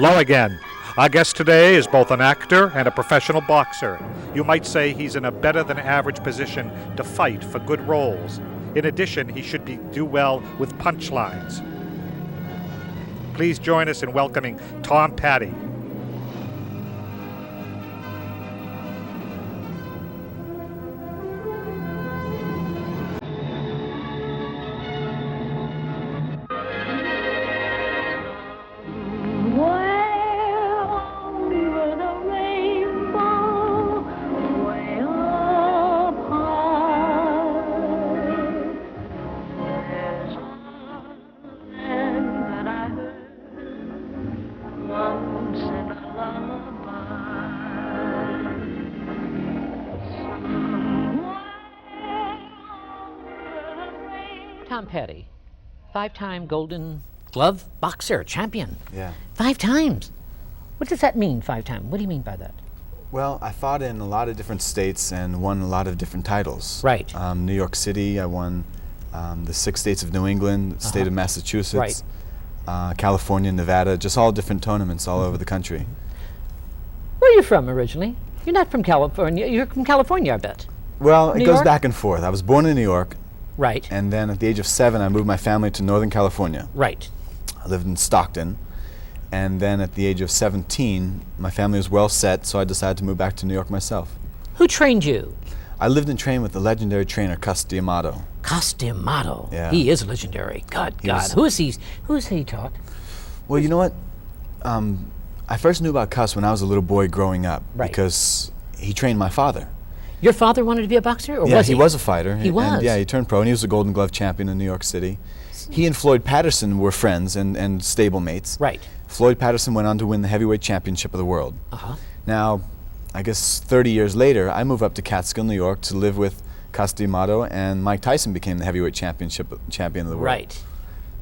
Lowe again. Our guest today is both an actor and a professional boxer. You might say he's in a better than average position to fight for good roles. In addition, he should do well with punchlines. Please join us in welcoming Tom Patti. Tom Patti, 5-time Golden Glove boxer, champion. Yeah. 5 times. What does that mean, 5 times? What do you mean by that? Well, I fought in a lot of different states and won a lot of different titles. Right. New York City, I won the 6 states of New England, the state of Massachusetts, California, Nevada, just all different tournaments all over the country. Where are you from originally? You're not from California. You're from California, I bet. Well, New it goes York? back and forth. I was born in New York. Right. And then at the age of 7, I moved my family to Northern California. Right. I lived in Stockton. And then at the age of 17, my family was well set, so I decided to move back to New York myself. Who trained you? I lived and trained with the legendary trainer, Cus D'Amato. Cus D'Amato. Yeah. He is legendary. God. Who is he taught? Well, you know what? I first knew about Cus when I was a little boy growing up, because he trained my father. Your father wanted to be a boxer, or yeah, was he? he was a fighter. He was? And, yeah, he turned pro, and he was a Golden Glove champion in New York City. He and Floyd Patterson were friends and stablemates. Right. Floyd Patterson went on to win the heavyweight championship of the world. Now, I guess 30 years later, I moved up to Catskill, New York to live with Cus D'Amato, and Mike Tyson became the heavyweight champion of the world. Right.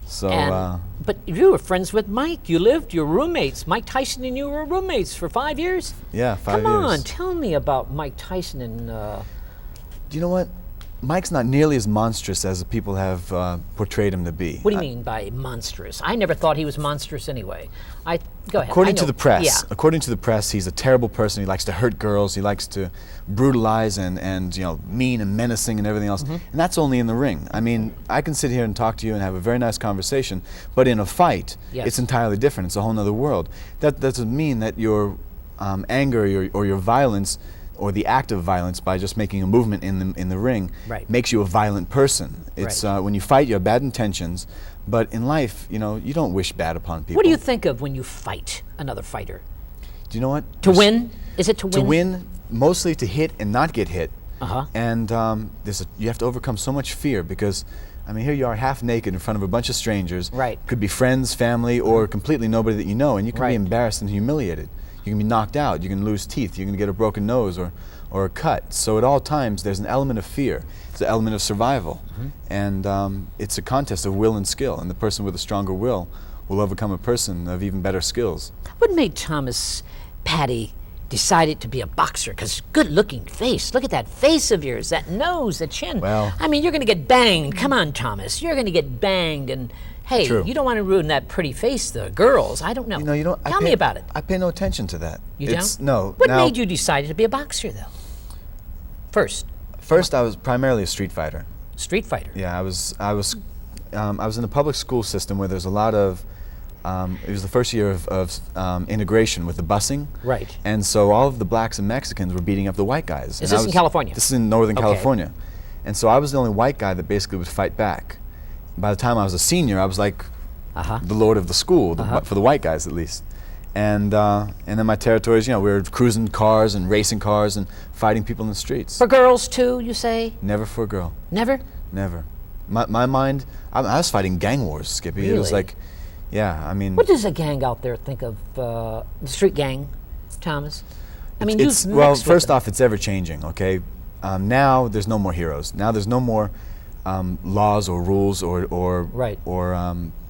So, but you were friends with Mike. You were roommates. Mike Tyson and you were roommates for 5 years? Yeah, 5 years. Come on, tell me about Mike Tyson and... Do you know what? Mike's not nearly as monstrous as the people have portrayed him to be. What do you mean by monstrous? I never thought he was monstrous anyway. Go ahead. According to the press, he's a terrible person. He likes to hurt girls. He likes to brutalize and you know, mean and menacing and everything else. And that's only in the ring. I mean, I can sit here and talk to you and have a very nice conversation, but in a fight, it's entirely different. It's a whole other world. That doesn't mean that your anger or your violence, or the act of violence by just making a movement in the ring, makes you a violent person. It's when you fight, you have bad intentions, but in life, you know, you don't wish bad upon people. What do you think of when you fight another fighter? Do you know what? To win? Is it to win? To win, mostly to hit and not get hit. And you have to overcome so much fear because, I mean, here you are half naked in front of a bunch of strangers. Could be friends, family, or completely nobody that you know, and you can be embarrassed and humiliated. You can be knocked out, you can lose teeth, you can get a broken nose or a cut. So at all times there's an element of fear, it's an element of survival. And it's a contest of will and skill, and the person with a stronger will overcome a person of even better skills. What made Thomas Patti decided to be a boxer? Because good looking face, look at that face of yours, that nose, the chin. Well, I mean, you're going to get banged. Come on, Thomas, you're going to get banged, and hey, you don't want to ruin that pretty face, the girls. I don't know. You know, Tell me about it. I pay no attention to that. You don't? No. What made you decide to be a boxer, though? First, I was primarily a street fighter. Street fighter. Yeah, I was in the public school system where there's a lot of. It was the first year of integration with the busing. And so all of the blacks and Mexicans were beating up the white guys. Is this in California? This is in Northern California. And so I was the only white guy that basically would fight back. By the time I was a senior, I was like the lord of the school, for the white guys at least. And then my territories, you know, we were cruising cars and racing cars and fighting people in the streets. For girls too, you say? Never for a girl. Never? Never. My mind, I was fighting gang wars, Skippy. Really? It was like, yeah, I mean. What does a gang out there think of the street gang, Thomas? I mean, well, first off, it's ever changing, okay? Now there's no more heroes. Now there's no more laws or rules or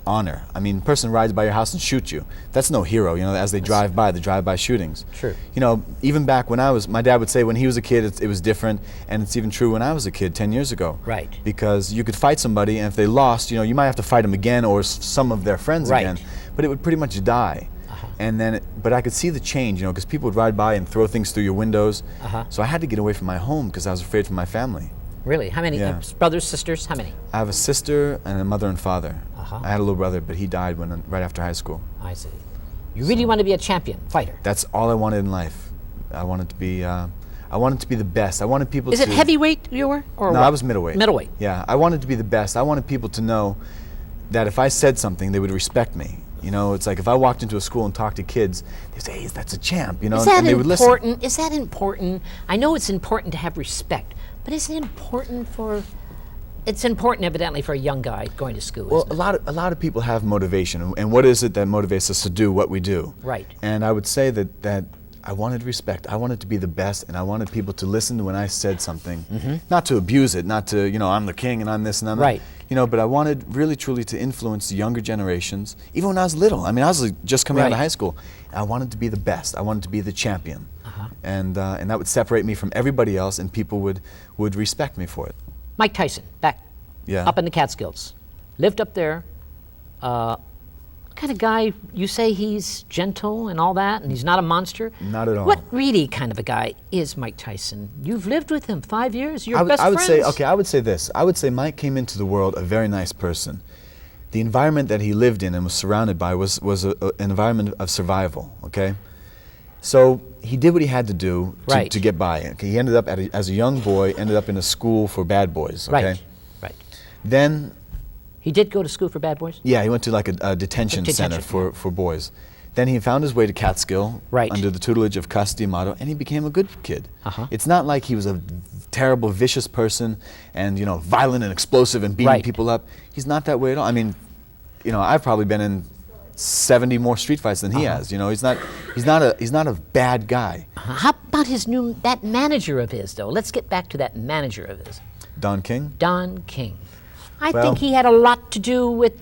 honor. I mean, a person rides by your house and shoots you. That's no hero, you know, as they drive by, the drive-by shootings. True. You know, even back when my dad would say when he was a kid, it was different, and it's even true when I was a kid 10 years ago. Because you could fight somebody, and if they lost, you know, you might have to fight them again or some of their friends again, but it would pretty much die. And then, but I could see the change, you know, because people would ride by and throw things through your windows. So I had to get away from my home because I was afraid for my family. Really? How many brothers, sisters? How many? I have a sister and a mother and father. I had a little brother, but he died right after high school. I see. You really want to be a champion fighter? That's all I wanted in life. I wanted to be the best. I wanted people Is to... it heavyweight you were? Or No, what? I was middleweight. Middleweight. Yeah, I wanted to be the best. I wanted people to know that if I said something, they would respect me. You know, it's like if I walked into a school and talked to kids, they'd say, hey, that's a champ, you know, and they would listen. Is that important? I know it's important to have respect, but is it important for... It's important, evidently, for a young guy going to school. Well, isn't it? a lot of people have motivation, and what is it that motivates us to do what we do? Right. And I would say that I wanted respect. I wanted to be the best, and I wanted people to listen to when I said something, not to abuse it, not to, you know, I'm the king and I'm this and I'm Right. that. You know, but I wanted really, truly to influence the younger generations, even when I was little. I mean, I was like, just coming out of Right. high school. I wanted to be the best. I wanted to be the champion. And that would separate me from everybody else, and people would respect me for it. Mike Tyson, back up in the Catskills, lived up there. Kind of guy, you say he's gentle and all that, and he's not a monster? Not at all. What really kind of a guy is Mike Tyson? You've lived with him 5 years, you're best I would friends. say, okay, I would say this. I would say Mike came into the world a very nice person. The environment that he lived in and was surrounded by was an environment of survival, okay? So he did what he had to do to get by. Okay? He ended up, as a young boy, ended up in a school for bad boys, okay? Right. Then... He did go to school for bad boys? Yeah, he went to like a detention center for boys. Then he found his way to Catskill under the tutelage of Cus D'Amato, and he became a good kid. It's not like he was a terrible, vicious person and, you know, violent and explosive and beating people up. He's not that way at all. I mean, you know, I've probably been in 70 more street fights than he has. You know, he's not a bad guy. How about that manager of his, though? Let's get back to that manager of his. Don King? Don King. I think he had a lot to do with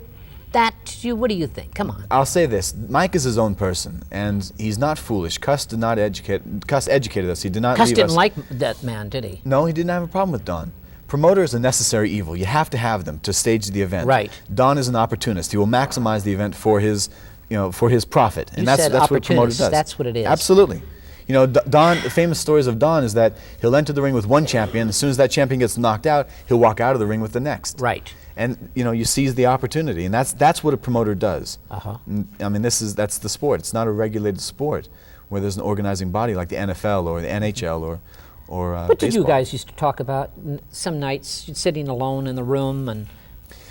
that. What do you think? Come on. I'll say this. Mike is his own person, and he's not foolish. Cus educated us. He did not Cus leave didn't us. like that man, did he? No, he didn't have a problem with Don. Promoter is a necessary evil. You have to have them to stage the event. Right. Don is an opportunist. He will maximize the event for his, you know, for his profit, and that's what a promoter does. That's what it is. Absolutely. You know, Don. The famous stories of Don is that he'll enter the ring with one champion. As soon as that champion gets knocked out, he'll walk out of the ring with the next. Right. And you know, you seize the opportunity, and that's what a promoter does. I mean, that's the sport. It's not a regulated sport where there's an organizing body like the NFL or the NHL or What did baseball. you guys used to talk about some nights, sitting alone in the room, and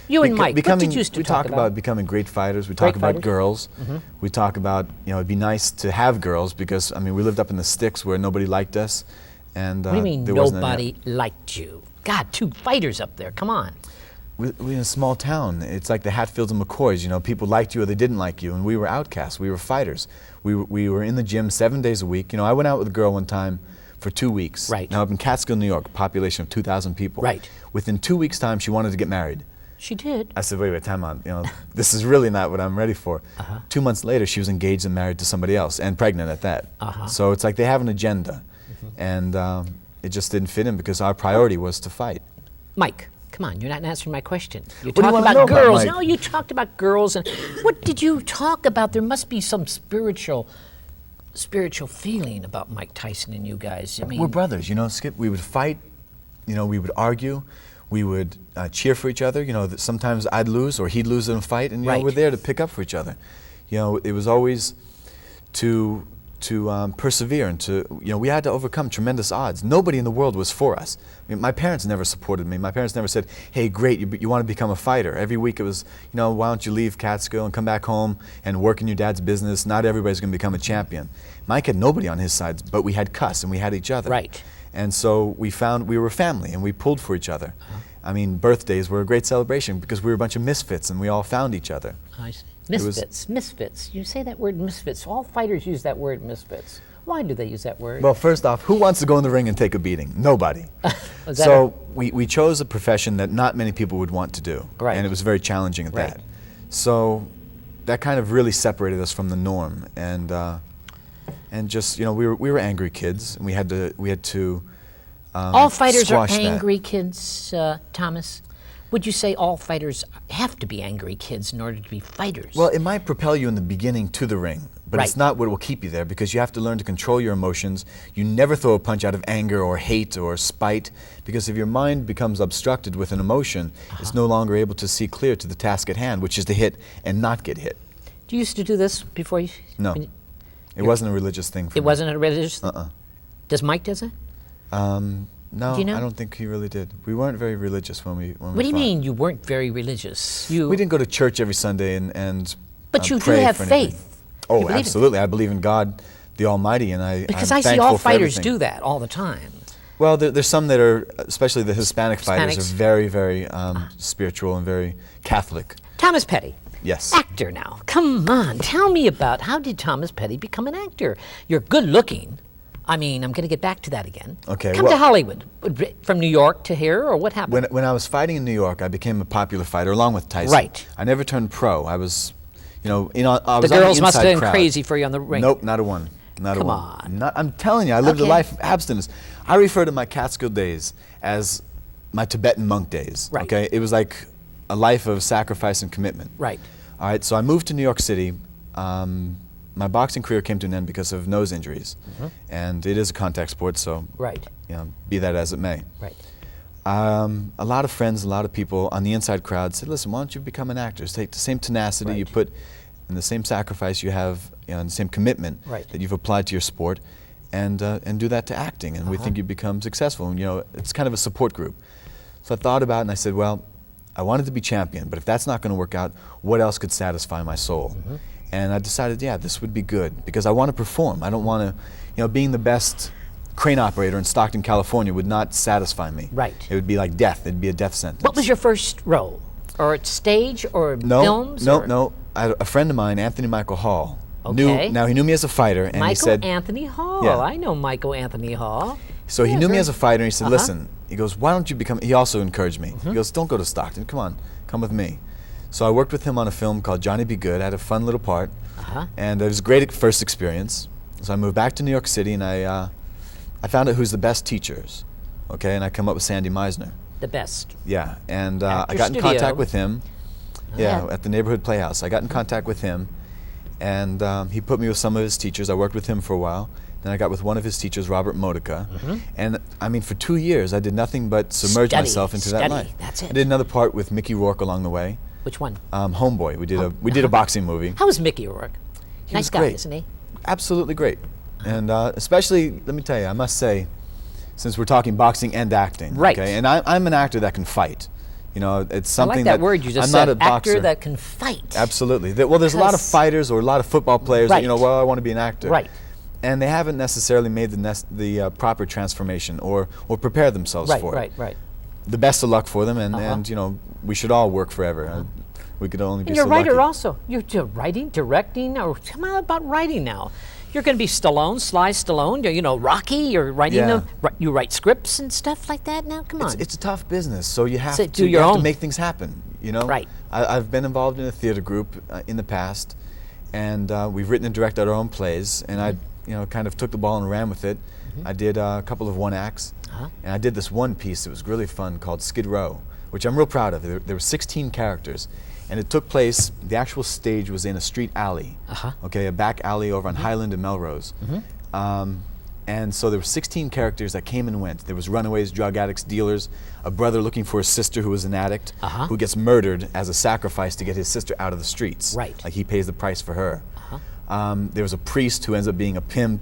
you and Mike, what did you used to we talk about becoming great fighters. We talk about girls. We talk about, you know, it'd be nice to have girls because, I mean, we lived up in the sticks where nobody liked us. And What do you mean there wasn't nobody liked you? God, 2 fighters up there, come on. We're in a small town. It's like the Hatfields and McCoys. You know, people liked you or they didn't like you, and we were outcasts. We were fighters. We were in the gym 7 days a week. You know, I went out with a girl one time for 2 weeks. Right. Now, up in Catskill, New York, population of 2,000 people. Right. Within 2 weeks' time, she wanted to get married. She did. I said, wait, time out. You know, this is really not what I'm ready for. 2 months later, she was engaged and married to somebody else, and pregnant at that. So it's like they have an agenda, and it just didn't fit in because our priority was to fight. Mike, come on, you're not answering my question. You do you talked wanna know about about girls. Mike? No, you talked about girls, and what did you talk about? There must be some spiritual feeling about Mike Tyson and you guys. I mean, We're brothers, you know, Skip. We would fight, you know, we would argue, we would cheer for each other. You know, that sometimes I'd lose or he'd lose in a fight, and you know, we're there to pick up for each other. You know, it was always to persevere and to, you know, we had to overcome tremendous odds. Nobody in the world was for us. I mean, my parents never supported me. My parents never said, hey, great, you want to become a fighter. Every week it was, you know, why don't you leave Catskill and come back home and work in your dad's business? Not everybody's going to become a champion. Mike had nobody on his side, but we had Cus and we had each other. Right. And so we found we were family and we pulled for each other. I mean, birthdays were a great celebration because we were a bunch of misfits and we all found each other. I see. Misfits. You say that word misfits. All fighters use that word misfits. Why do they use that word? Well, first off, who wants to go in the ring and take a beating? Nobody. So we chose a profession that not many people would want to do. Right. And it was very challenging at that. So that kind of really separated us from the norm. And just, you know, we were angry kids, and we had to all fighters are squash that. angry kids, Thomas. Would you say all fighters have to be angry kids in order to be fighters? Well, it might propel you in the beginning to the ring, but it's not what will keep you there, because you have to learn to control your emotions. You never throw a punch out of anger or hate or spite, because if your mind becomes obstructed with an emotion, it's no longer able to see clear to the task at hand, which is to hit and not get hit. Do you used to do this before you? No. It wasn't a religious thing for me. It wasn't a religious thing? Does Mike does it? No, Do you know? I don't think he really did. We weren't very religious when we What do you mean you weren't very religious? We didn't go to church every Sunday and But you do pray have for anything. faith. Oh, You believe in absolutely. I believe in God, the Almighty, and Because I'm I see thankful all for fighters everything. do that all the time. Well, there's some that are, especially the Hispanic fighters, Hispanics. are very, very spiritual and very Catholic. Thomas Petty. Yes. Actor now. Come on, tell me about how did Thomas Petty become an actor? You're good looking. I mean, I'm going to get back to that again. Okay, Come to well- Hollywood. From New York to here, or what happened? When I was fighting in New York, I became a popular fighter along with Tyson. Right. I never turned pro. I was, I was the on the girls must have inside been crowd. crazy for you on the ring. Nope, not a one. Not Come a one. on. I'm telling you, I lived a Okay. life of abstinence. I refer to my Catskill days as my Tibetan monk days. Right. Okay, it was like a life of sacrifice and commitment. Right. All right, so I moved to New York City. My boxing career came to an end because of nose injuries, and it is a contact sport, so Right. be that as it may. Right. A lot of friends, a lot of people on the inside crowd said, "Listen, why don't you become an actor? Take the same tenacity you Right. put, and the same sacrifice you have, and the same commitment Right. that you've applied to your sport, and do that to acting, and we think you become successful." And it's kind of a support group. So I thought about it, and I said, "Well, I wanted to be champion, but if that's not going to work out, what else could satisfy my soul?" And I decided, yeah, this would be good, because I want to perform. I don't want to, being the best crane operator in Stockton, California would not satisfy me. Right. It would be like death. It'd be a death sentence. What was your first role? Or stage or films? or? No. I had a friend of mine, Anthony Michael Hall. Okay. Now he knew me as a fighter, and he Michael said, Anthony Hall. Yeah. I know Michael Anthony Hall. so he knew me as a fighter, and he said, Uh-huh. listen, he goes, why don't you become, he also encouraged me. He goes, don't go to Stockton, come on, come with me. So I worked with him on a film called Johnny Be Good. I had a fun little part, and it was a great first experience. So I moved back to New York City, and I found out who's the best teachers, okay, and I come up with Sandy Meisner. The best. Yeah, and I Actor got in Studio. contact with him. Yeah. At the neighborhood playhouse. I got in contact with him, and he put me with some of his teachers. I worked with him for a while. Then I got with one of his teachers, Robert Modica. And I mean, for 2 years, I did nothing but submerge Study, myself into study, that life. that's it. I did another part with Mickey Rourke along the way. Which one? Homeboy. We did a boxing movie. How was Mickey Rourke? He Nice was guy, great. isn't he? Absolutely great. And especially, let me tell you, I must say, since we're talking boxing and acting, Right. okay, and I'm an actor that can fight. It's I something like that word you just I'm said. not a boxer. Actor that can fight. Absolutely. Well, there's a lot of Because- fighters or a lot of football players that, Right. well, I want to be an actor. Right. And they haven't necessarily made the proper transformation or prepared themselves Right, for right, it. right. The best of luck for them, and we should all work forever. We could only be And you're so a writer lucky. also. You're writing, directing, or come on about writing now. You're going to be Stallone, Sly Stallone, Rocky. You're writing Yeah. you write scripts and stuff like that now? Come on. It's a tough business, so you have So to do you your have to own. make things happen. Right. I've been involved in a theater group in the past, and we've written and directed our own plays. And I, kind of took the ball and ran with it. I did a couple of one acts, and I did this one piece that was really fun called Skid Row, which I'm real proud of. There were 16 characters, and it took place. The actual stage was in a street alley, okay, a back alley over on Highland and Melrose. And so there were 16 characters that came and went. There was runaways, drug addicts, dealers, a brother looking for his sister who was an addict, who gets murdered as a sacrifice to get his sister out of the streets. Right. Like he pays the price for her. There was a priest who ends up being a pimp.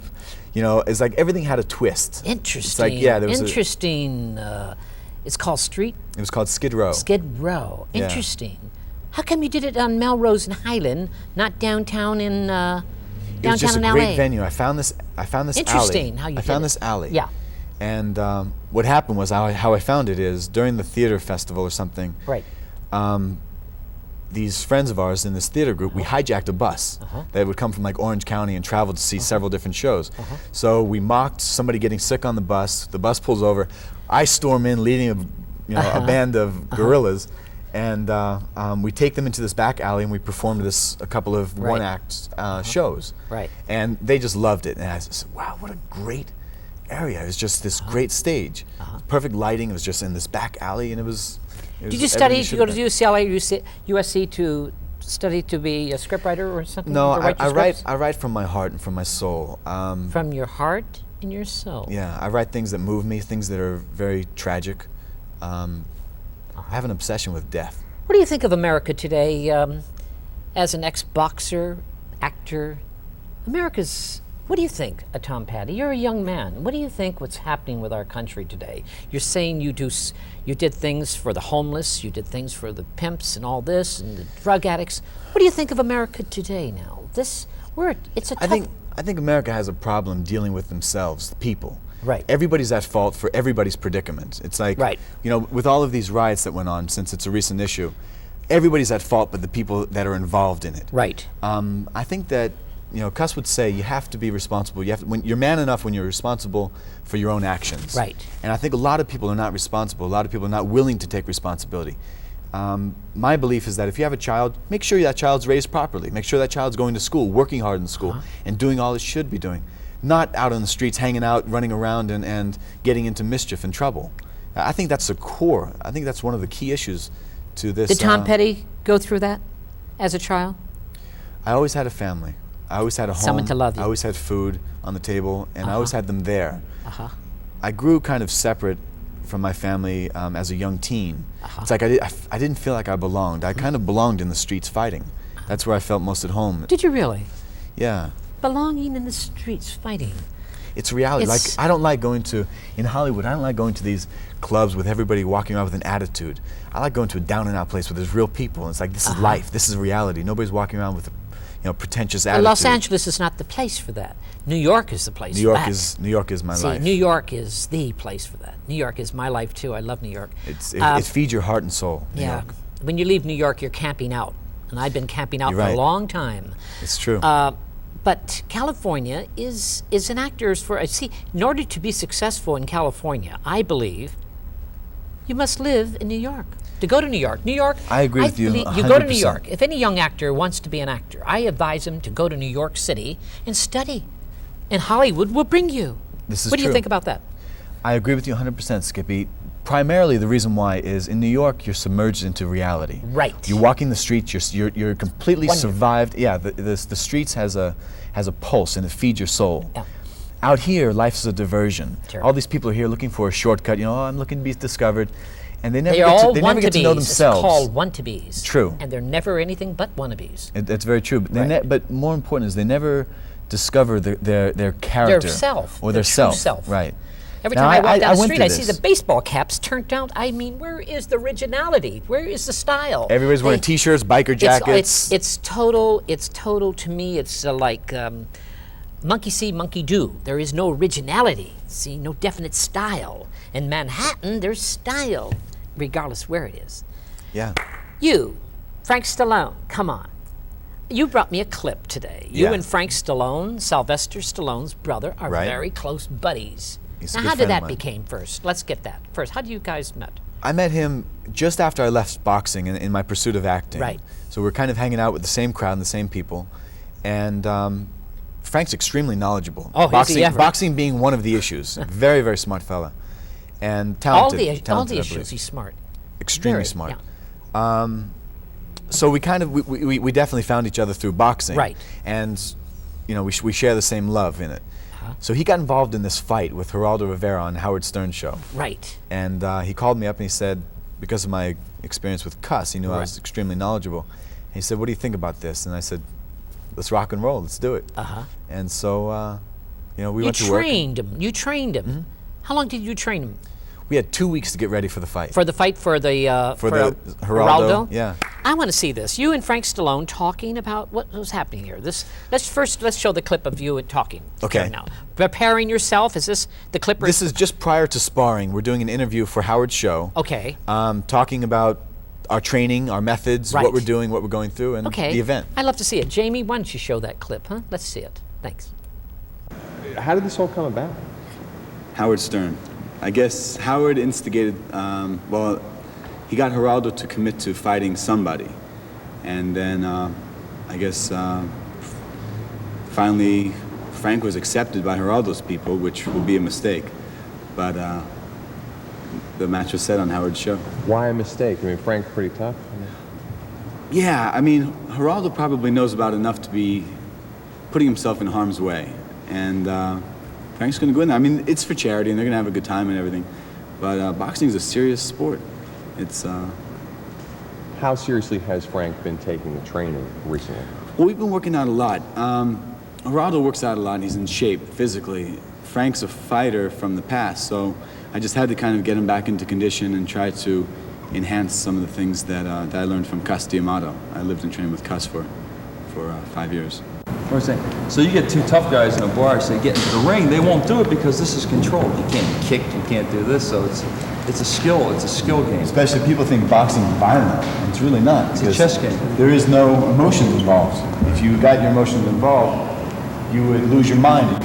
It's like everything had a twist. Interesting. It's like, yeah, there was Interesting. It's called Street it was called Skid Row. Skid Row. Yeah. Interesting. How come you did it on Melrose and Highland, not downtown in It was just a in great LA? venue. I found this Interesting alley. how you I did found it. this alley. Yeah. And what happened was how I found it is during the theater festival or something. Right. These friends of ours in this theater group, we hijacked a bus that would come from like Orange County and travel to see several different shows. So we mocked somebody getting sick on the bus. The bus pulls over. I storm in, leading a band of guerrillas, and we take them into this back alley and we performed a couple of Right. one-act shows. Right. And they just loved it. And I said, wow, what a great area. It was just this great stage. Perfect lighting. It was just in this back alley, and it was Did you study? Did you go to UCLA, USC study to be a scriptwriter or something? No, to write your scripts? I write from my heart and from my soul. From your heart and your soul. Yeah, I write things that move me, things that are very tragic. I have an obsession with death. What do you think of America today as an ex-boxer, actor? What do you think, Tom Patti? You're a young man. What do you think what's happening with our country today? You're saying you did things for the homeless, you did things for the pimps and all this, and the drug addicts. What do you think of America today now? It's a tough... I think America has a problem dealing with themselves, the people. Right. Everybody's at fault for everybody's predicament. It's like, right. You know, with all of these riots that went on, since it's a recent issue, everybody's at fault but the people that are involved in it. Right. I think that, you know, Cus would say you have to be responsible. You're man enough when you're responsible for your own actions. Right. And I think a lot of people are not responsible. A lot of people are not willing to take responsibility. My belief is that if you have a child, make sure that child's raised properly. Make sure that child's going to school, working hard in school, and doing all it should be doing. Not out on the streets, hanging out, running around, and getting into mischief and trouble. I think that's the core. I think that's one of the key issues to this. Did Tom Patti go through that as a child? I always had a family. I always had a home. Someone to love you. I always had food on the table, and I always had them there. I grew kind of separate from my family as a young teen. It's like I didn't feel like I belonged. I kind of belonged in the streets fighting. That's where I felt most at home. Did you really? Yeah. Belonging in the streets fighting. It's reality. Like, I don't like going to, in Hollywood, I don't like going to these clubs with everybody walking around with an attitude. I like going to a down and out place where there's real people. And it's like, this is life. This is reality. Nobody's walking around with pretentious attitude. Los Angeles is not the place for that. New York is the place for that. New York is my life. New York is the place for that. New York is my life too. I love New York. It feeds your heart and soul. New York. When you leave New York, you're camping out. And I've been camping out for a long time. It's true. But California is an actor's for, see, in order to be successful in California, I believe, you must live in New York. To go to New York. New York, I agree with you 100%. You go to New York. If any young actor wants to be an actor, I advise him to go to New York City and study. And Hollywood will bring you. This is What do true. you think about that? I agree with you 100%, Skippy. Primarily, the reason why is in New York, you're submerged into reality. Right. You're walking the streets. You're completely survived. Yeah. The streets has a pulse and it feeds your soul. Yeah. Out here, life is a diversion. Sure. All these people are here looking for a shortcut. You know, I'm looking to be discovered, and they never get to know themselves. It's called want-to-bes. True. And they're never anything but wannabes. That's very true. But, but more important is they never discover their character. Their self. Or their their true self. Right. Every time I walk down the street, I see the baseball caps turned down. I mean, where is the originality? Where is the style? Everybody's wearing T-shirts, biker jackets. It's total to me. It's like monkey see, monkey do. There is no originality. See, no definite style. In Manhattan, there's style, regardless where it is. Yeah. You, Frank Stallone, come on. You brought me a clip today. You and Frank Stallone, Sylvester Stallone's brother, are very close buddies. Now, how did that become first? Let's get that first. How did you guys met? I met him just after I left boxing in my pursuit of acting. Right. So we're kind of hanging out with the same crowd and the same people. And Frank's extremely knowledgeable. Oh, boxing being one of the issues. Very, very smart fella. And talented. All the issues, he's smart. Extremely smart. Yeah. So we kind of, we definitely found each other through boxing. Right. And, you know, we share the same love in it. So he got involved in this fight with Geraldo Rivera on Howard Stern's show. Right. And he called me up and he said, because of my experience with Cus, he knew I was extremely knowledgeable. And he said, what do you think about this? And I said, let's rock and roll, let's do it. And so, you know, we went to work. You trained him. Mm-hmm. How long did you train him? We had 2 weeks to get ready for the fight. For the Geraldo? Yeah. I want to see this. You and Frank Stallone talking about what was happening here. Let's show the clip of you talking. Okay. Now, preparing yourself. Is this the clip? This is just prior to sparring. We're doing an interview for Howard's show. Okay. Talking about our training, our methods, what we're doing, what we're going through, and the event. I'd love to see it. Jamie, why don't you show that clip, huh? Let's see it. Thanks. How did this all come about? Howard Stern. I guess Howard instigated, well, he got Geraldo to commit to fighting somebody. And then, I guess, finally, Frank was accepted by Geraldo's people, which would be a mistake. But the match was set on Howard's show. Why a mistake? I mean, Frank's pretty tough. Yeah, I mean, Geraldo probably knows about enough to be putting himself in harm's way. And Frank's going to go in there. I mean, it's for charity, and they're going to have a good time and everything. But boxing is a serious sport. It's... How seriously has Frank been taking the training recently? Well, we've been working out a lot. Geraldo works out a lot, and he's in shape physically. Frank's a fighter from the past, so I just had to kind of get him back into condition and try to enhance some of the things that I learned from Cus D'Amato. I lived and trained with Cus for 5 years. What I'm saying. So you get two tough guys in a bar, say get into the ring, they won't do it because this is controlled. You can't be kicked, you can't do this, so it's a skill game. Especially people think boxing is violent, and it's really not. It's a chess game. There is no emotions involved. If you got your emotions involved, you would lose your mind.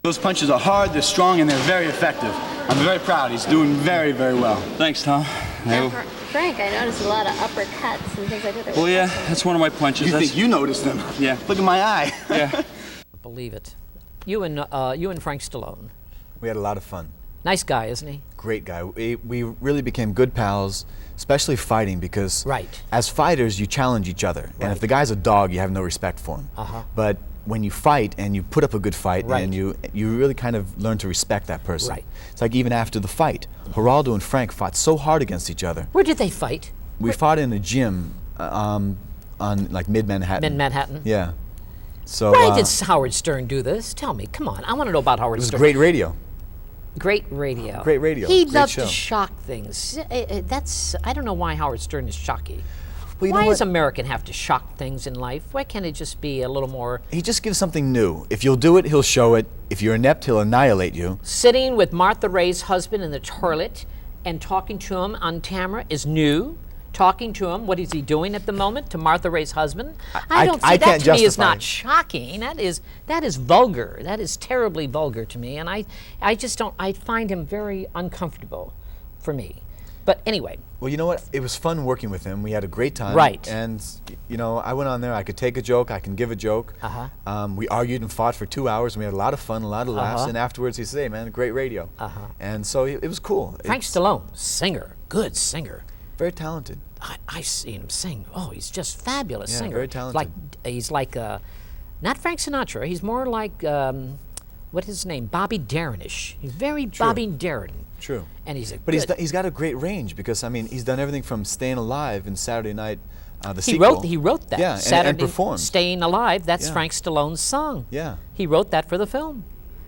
Those punches are hard, they're strong, and they're very effective. I'm very proud. He's doing very, very well. Thanks, Tom. Now, Frank, I noticed a lot of uppercuts and things like that. Well, yeah, that's one of my punches. You think you noticed them? Yeah. Look at my eye. Yeah. Believe it. You and Frank Stallone. We had a lot of fun. Nice guy, isn't he? Great guy. We really became good pals, especially fighting, because as fighters, you challenge each other. And if the guy's a dog, you have no respect for him. But when you fight and you put up a good fight, and you really kind of learn to respect that person. It's like even after the fight, Geraldo and Frank fought so hard against each other. Where did they fight? We fought in a gym on like mid-Manhattan. Mid-Manhattan? Yeah. So why did Howard Stern do this? Tell me, come on. I want to know about Howard Stern. It was great radio. Great radio. Great radio. He Great loves show. to shock things. I don't know why Howard Stern is shocky. Well, why does American have to shock things in life? Why can't it just be a little more... He just gives something new. If you'll do it, he'll show it. If you're inept, he'll annihilate you. Sitting with Martha Ray's husband in the toilet and talking to him on camera is new. Talking to him, what is he doing at the moment to Martha Ray's husband? I don't see that. To me is not shocking. That is vulgar. That is terribly vulgar to me, and I just don't. I find him very uncomfortable for me. But anyway. Well, you know what? It was fun working with him. We had a great time. Right. And you know, I went on there. I could take a joke. I can give a joke. We argued and fought for 2 hours, and we had a lot of fun, a lot of laughs. And afterwards, he said, "Hey, man, great radio." And so it was cool. Frank Stallone, singer, good singer. Very talented. I've seen him sing. Oh, he's just fabulous singer. Very talented. He's like not Frank Sinatra. He's more like what's his name? Bobby Darrenish. He's very Bobby Darin. True. And he's he's got a great range because I mean he's done everything from Staying Alive and Saturday Night, the sequel. He wrote that. Yeah, Saturday and performed. Staying Alive. That's Frank Stallone's song. Yeah. He wrote that for the film.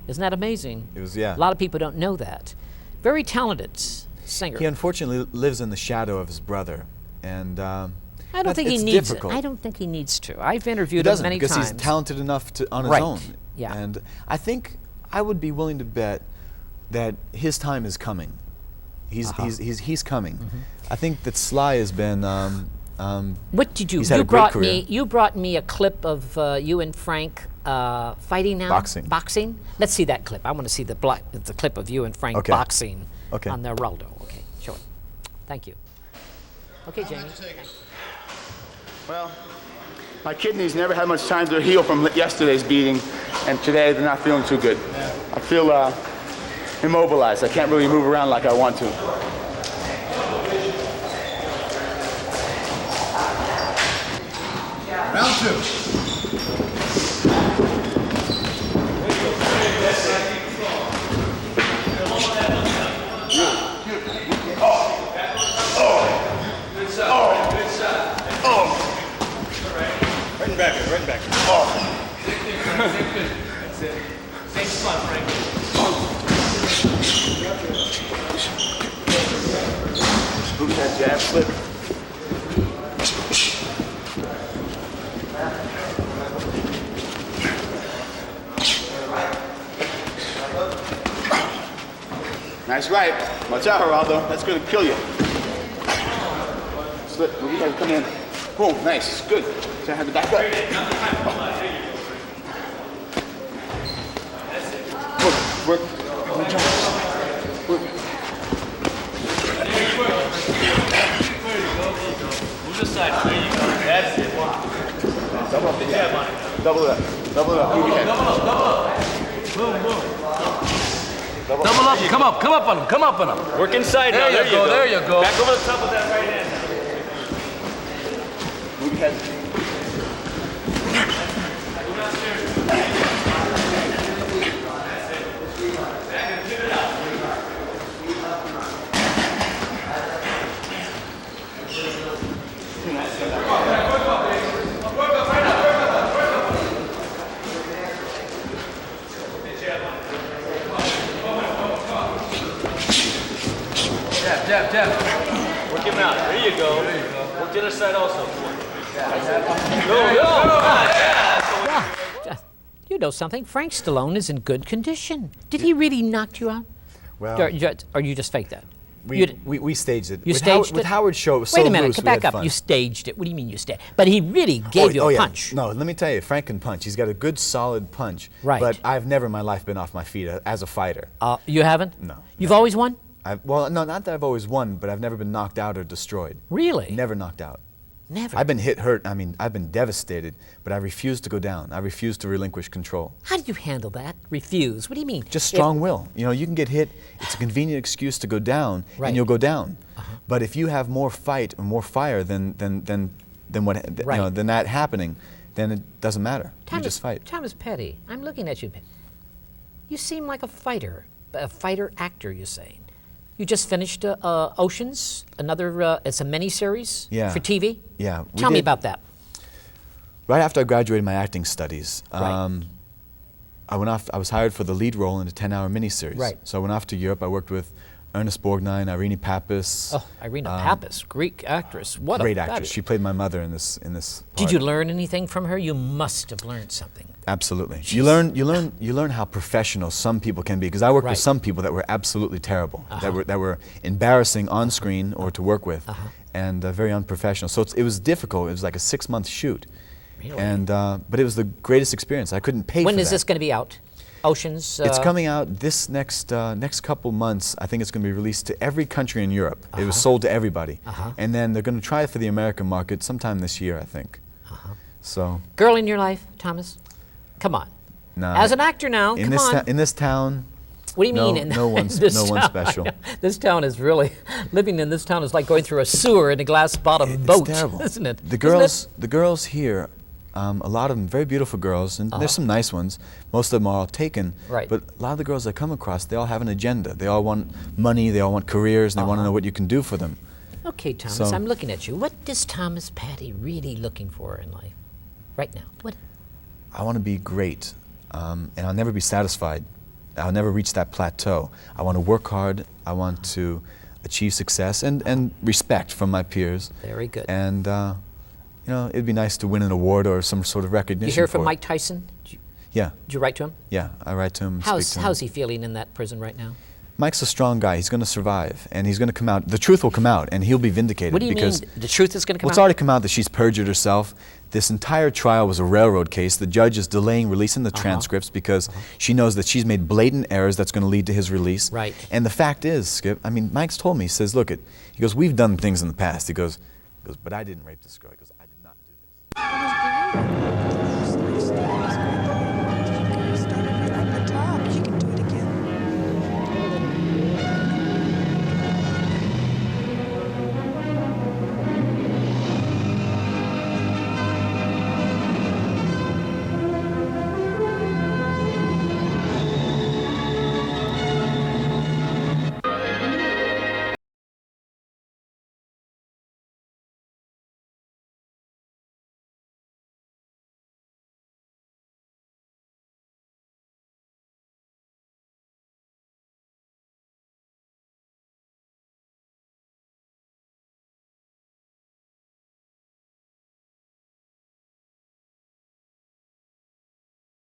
Isn't that amazing? It was A lot of people don't know that. Very talented singer. He unfortunately lives in the shadow of his brother, and I don't think he needs it. I don't think he needs to. I've interviewed him many times. Because he's talented enough on his own. Yeah. And I think I would be willing to bet that his time is coming. He's coming. I think that Sly has been. What did you? You brought me a clip of you and Frank fighting now. Boxing. Let's see that clip. I want to see the clip of you and Frank boxing on the Geraldo. Okay, show it. Thank you. Okay, Jamie. Well, my kidneys never had much time to heal from yesterday's beating, and today they're not feeling too good. I feel immobilized. I can't really move around like I want to. Round two. Right back. That's it. Same spot, Frank. Look at that jab flip. Nice right. Watch out, Geraldo. That's going to kill you. slip. We have to come in. Boom, nice, good. So I have to back up. Work. Work. Move this side. There you go. That's it. Double up the jab on it. Double it up. Double it up. Move your head. Double up. Double up. Boom, boom. Double up. Come up on him. Come up on him. Work inside now. There you go. There you go. Back over the top of that right hand. Move your head. Jab. Work him out. There you go. Work the other side also. You know something? Frank Stallone is in good condition. Did he really knock you out? Well, Or you just faked that? we staged it. You with staged it? With Howard's show, it was so Wait a minute, loose, we back had up. fun. You staged it. What do you mean you staged? But he really gave you a yeah. punch. No, let me tell you, Frank can punch. He's got a good, solid punch. Right. But I've never in my life been off my feet as a fighter. You haven't? No. You've always won? Well, no, not that I've always won, but I've never been knocked out or destroyed. Really? Never knocked out. Never. I've been hurt. I mean, I've been devastated, but I refuse to go down. I refuse to relinquish control. How do you handle that? Refuse? What do you mean? Just strong will. You know, you can get hit. It's a convenient excuse to go down, Right. and you'll go down. But if you have more fight or more fire than that happening, then it doesn't matter. You just fight. Thomas Patti, I'm looking at you. You seem like a fighter actor, you're saying. You just finished Oceans, another, it's a mini-series for TV? Yeah. Tell me about that. Right after I graduated my acting studies, Right. I went off. I was hired for the lead role in a 10-hour miniseries. Right. So I went off to Europe. I worked with Ernest Borgnine, Irene Pappas. Oh, Irina Pappas, Greek actress. What great a actress. She played my mother in this. Did part. you learn anything from her? You must have learned something. Absolutely. You learn how professional some people can be. Because I worked Right. with some people that were absolutely terrible, that were embarrassing on screen or to work with, and very unprofessional. So it was difficult. It was like a 6-month shoot, Really? and but it was the greatest experience. I couldn't pay for that. When is this going to be out? Oceans? It's coming out this next couple months. I think it's going to be released to every country in Europe. It was sold to everybody, and then they're going to try it for the American market sometime this year, I think. So. Girl in your life, Thomas? Come on. Nah, As an actor now, in come this on. in this town. What do you no, mean? No one's this no town, one's special. This town is really living in this town is like going through a sewer in a glass-bottom boat, It's terrible. isn't it? The girls here, a lot of them very beautiful girls, and there's some nice ones. Most of them are all taken. Right. But a lot of the girls I come across, they all have an agenda. They all want money. They all want careers, and they want to know what you can do for them. Okay, Thomas, So- I'm looking at you. What is Thomas Patti really looking for in life right now? What? I want to be great, and I'll never be satisfied. I'll never reach that plateau. I want to work hard. I want to achieve success and respect from my peers. Very good. And you know, it'd be nice to win an award or some sort of recognition. You hear from for it. Mike Tyson? Yeah. Did you write to him? Yeah, I write to him. Speak to him. How's he feeling in that prison right now? Mike's a strong guy. He's going to survive, and he's going to come out. The truth will come out, and he'll be vindicated. What do you because mean? The truth is going to come Well, out? it's already come out that she's perjured herself. This entire trial was a railroad case. The judge is delaying releasing the transcripts because she knows that she's made blatant errors that's going to lead to his release. Right. And the fact is, Skip, I mean, Mike's told me, he says, look, he goes, we've done things in the past. He goes, but I didn't rape this girl. He goes, I did not do this.